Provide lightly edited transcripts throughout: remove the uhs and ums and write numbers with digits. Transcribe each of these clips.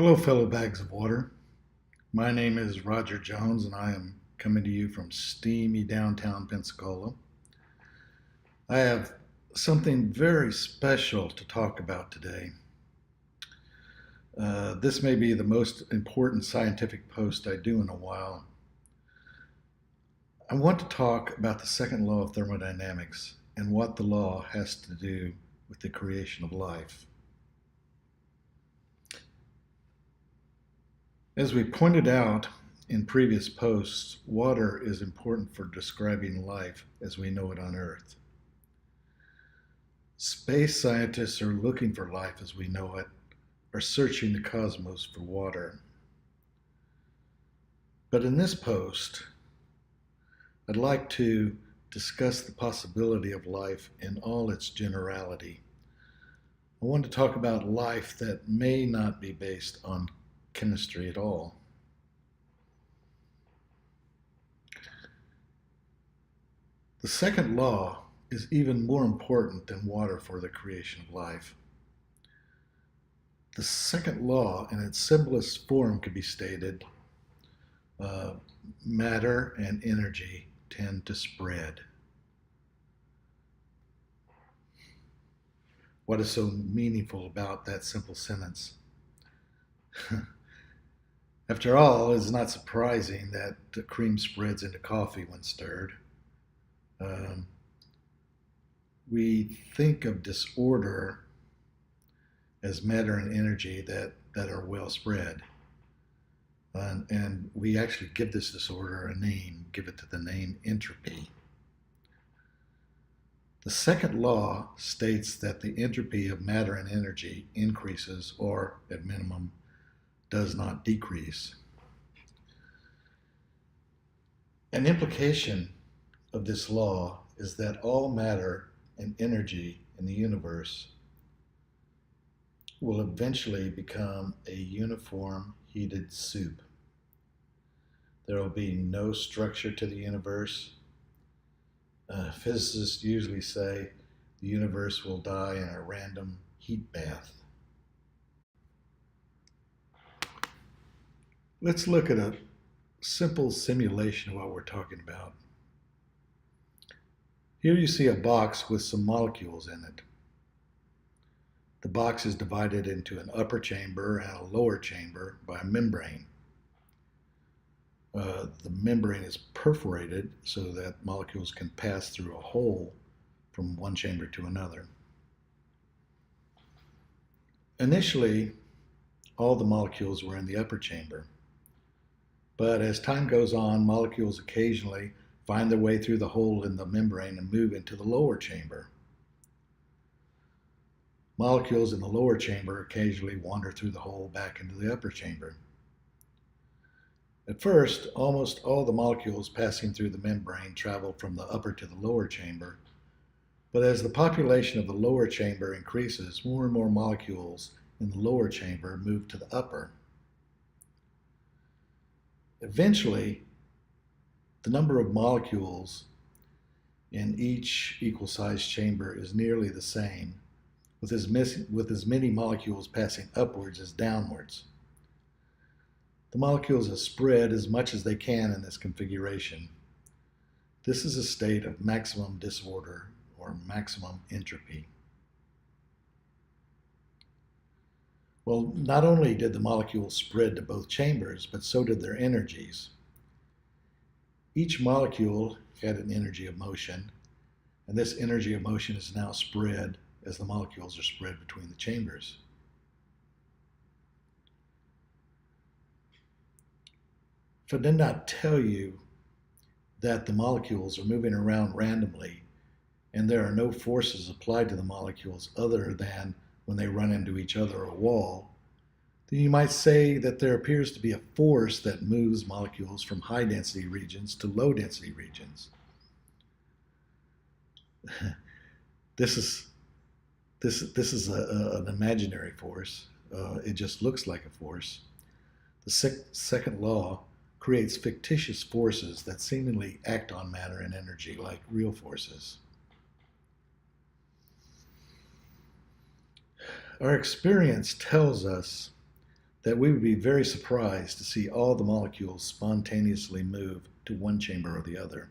Hello, fellow bags of water. My name is Roger Jones, and I am coming to you from steamy downtown Pensacola. I have something very special to talk about today. This may be the most important scientific post I do in a while. I want to talk about the second law of thermodynamics and what the law has to do with the creation of life. As we pointed out in previous posts, water is important for describing life as we know it on Earth. Space scientists are looking for life as we know it, are searching the cosmos for water. But in this post, I'd like to discuss the possibility of life in all its generality. I want to talk about life that may not be based on chemistry at all. The second law is even more important than water for the creation of life. The second law, in its simplest form, could be stated matter and energy tend to spread. What is so meaningful about that simple sentence? After all, it's not surprising that the cream spreads into coffee when stirred. We think of disorder as matter and energy that are well spread. And we actually give this disorder a name, give it the name entropy. The second law states that the entropy of matter and energy increases, or at minimum, does not decrease. An implication of this law is that all matter and energy in the universe will eventually become a uniform heated soup. There will be no structure to the universe. Physicists usually say the universe will die in a random heat bath. Let's look at a simple simulation of what we're talking about. Here you see a box with some molecules in it. The box is divided into an upper chamber and a lower chamber by a membrane. The membrane is perforated so that molecules can pass through a hole from one chamber to another. Initially, all the molecules were in the upper chamber. But as time goes on, molecules occasionally find their way through the hole in the membrane and move into the lower chamber. Molecules in the lower chamber occasionally wander through the hole back into the upper chamber. At first, almost all the molecules passing through the membrane travel from the upper to the lower chamber, but as the population of the lower chamber increases, more and more molecules in the lower chamber move to the upper. Eventually, the number of molecules in each equal-sized chamber is nearly the same, with as many molecules passing upwards as downwards. The molecules have spread as much as they can in this configuration. This is a state of maximum disorder, or maximum entropy. Well, not only did the molecules spread to both chambers, but so did their energies. Each molecule had an energy of motion, and this energy of motion is now spread as the molecules are spread between the chambers. If I did not tell you that the molecules are moving around randomly and there are no forces applied to the molecules other than when they run into each other or a wall, then you might say that there appears to be a force that moves molecules from high density regions to low density regions. This is an imaginary force. It just looks like a force. The second law creates fictitious forces that seemingly act on matter and energy like real forces. Our experience tells us that we would be very surprised to see all the molecules spontaneously move to one chamber or the other.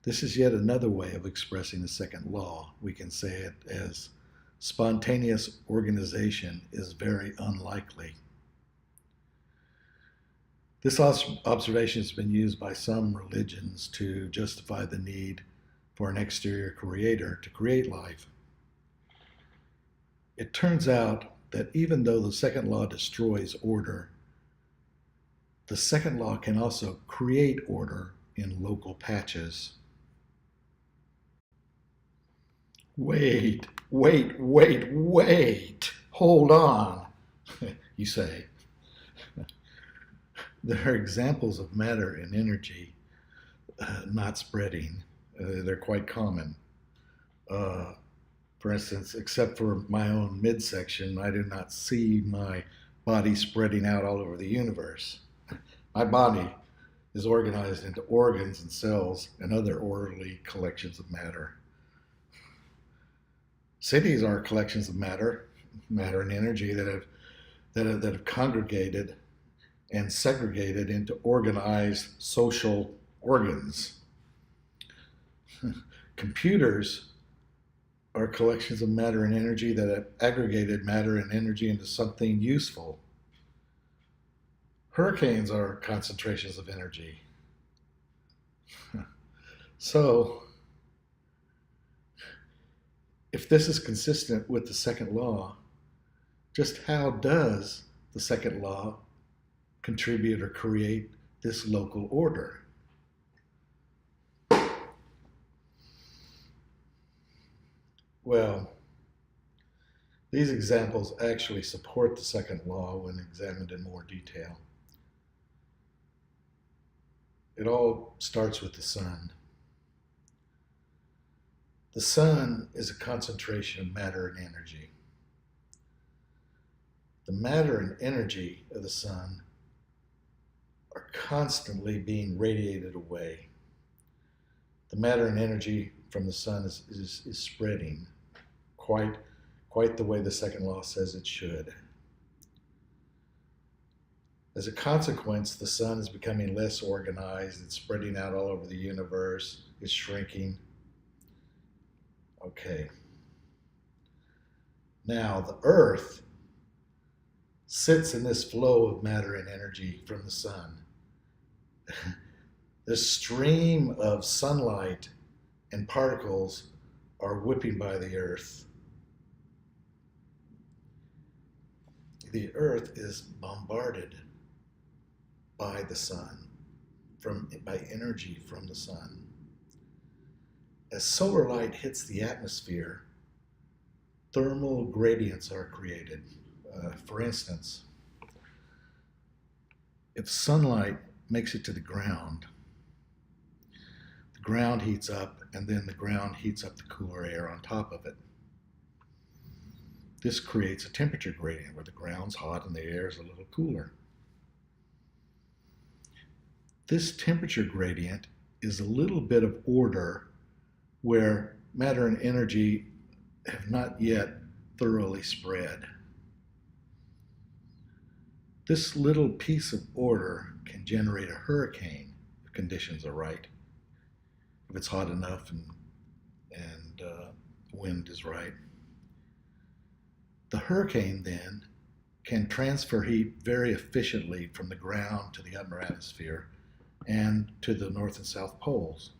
This is yet another way of expressing the second law. We can say it as spontaneous organization is very unlikely. This observation has been used by some religions to justify the need for an exterior creator to create life. It turns out that even though the second law destroys order, the second law can also create order in local patches. Wait, hold on, you say. There are examples of matter and energy not spreading. They're quite common. For instance, except for my own midsection, I do not see my body spreading out all over the universe. My body is organized into organs and cells and other orderly collections of matter. Cities are collections of matter and energy that have congregated and segregated into organized social organs. Computers are collections of matter and energy that have aggregated matter and energy into something useful. Hurricanes are concentrations of energy. So, if this is consistent with the second law, just how does the second law contribute or create this local order? Well, these examples actually support the second law when examined in more detail. It all starts with the sun. The sun is a concentration of matter and energy. The matter and energy of the sun are constantly being radiated away. The matter and energy from the sun is spreading quite the way the second law says it should. As a consequence, the sun is becoming less organized. It's spreading out all over the universe. It's shrinking. Okay. Now, the earth sits in this flow of matter and energy from the sun. This stream of sunlight and particles are whipping by the earth. The earth is bombarded by the sun, by energy from the sun. As solar light hits the atmosphere, thermal gradients are created. For instance, if sunlight makes it to the ground heats up, and then the ground heats up the cooler air on top of it. This creates a temperature gradient where the ground's hot and the air is a little cooler. This temperature gradient is a little bit of order where matter and energy have not yet thoroughly spread. This little piece of order can generate a hurricane if conditions are right, if it's hot enough and wind is right. The hurricane then can transfer heat very efficiently from the ground to the upper atmosphere and to the north and south poles.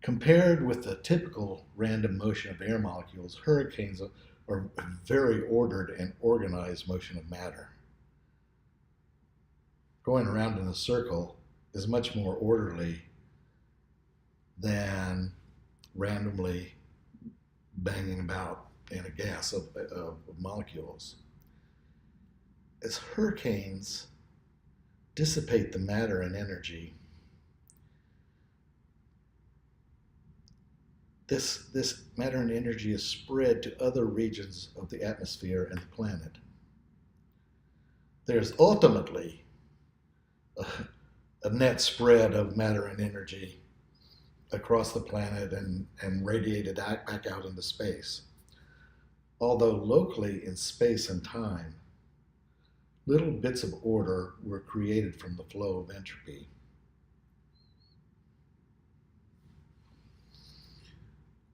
Compared with the typical random motion of air molecules, hurricanes are a very ordered and organized motion of matter. Going around in a circle is much more orderly than randomly banging about in a gas of molecules. As hurricanes dissipate the matter and energy, this matter and energy is spread to other regions of the atmosphere and the planet. There's ultimately a net spread of matter and energy across the planet and radiated back out into space. Although locally in space and time, little bits of order were created from the flow of entropy.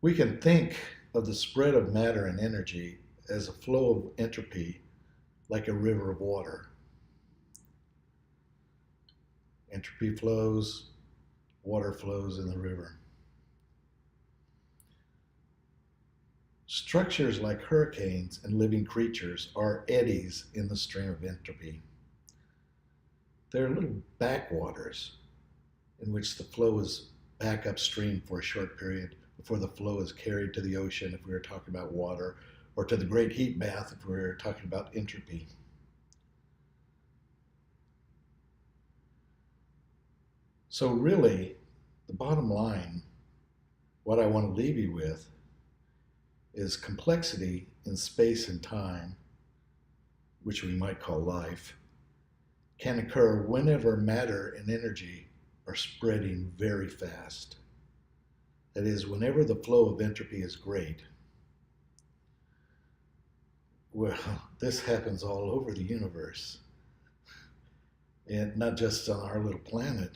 We can think of the spread of matter and energy as a flow of entropy like a river of water. Entropy flows, water flows in the river. Structures like hurricanes and living creatures are eddies in the stream of entropy. They're little backwaters in which the flow is back upstream for a short period before the flow is carried to the ocean if we were talking about water, or to the great heat bath if we were talking about entropy. So really, the bottom line, what I want to leave you with, is complexity in space and time, which we might call life, can occur whenever matter and energy are spreading very fast. That is, whenever the flow of entropy is great. Well, this happens all over the universe, and not just on our little planet,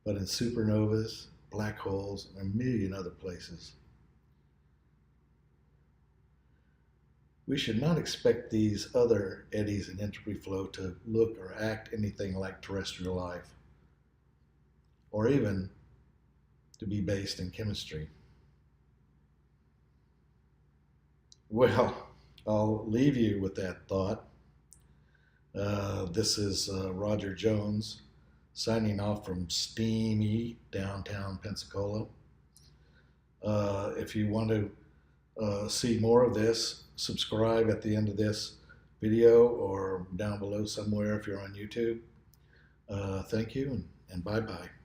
but in supernovas, black holes, and a million other places. We should not expect these other eddies in entropy flow to look or act anything like terrestrial life, or even to be based in chemistry. Well, I'll leave you with that thought. This is Roger Jones signing off from steamy downtown Pensacola. If you want to see more of this, subscribe at the end of this video or down below somewhere if you're on YouTube. Thank you, and bye-bye.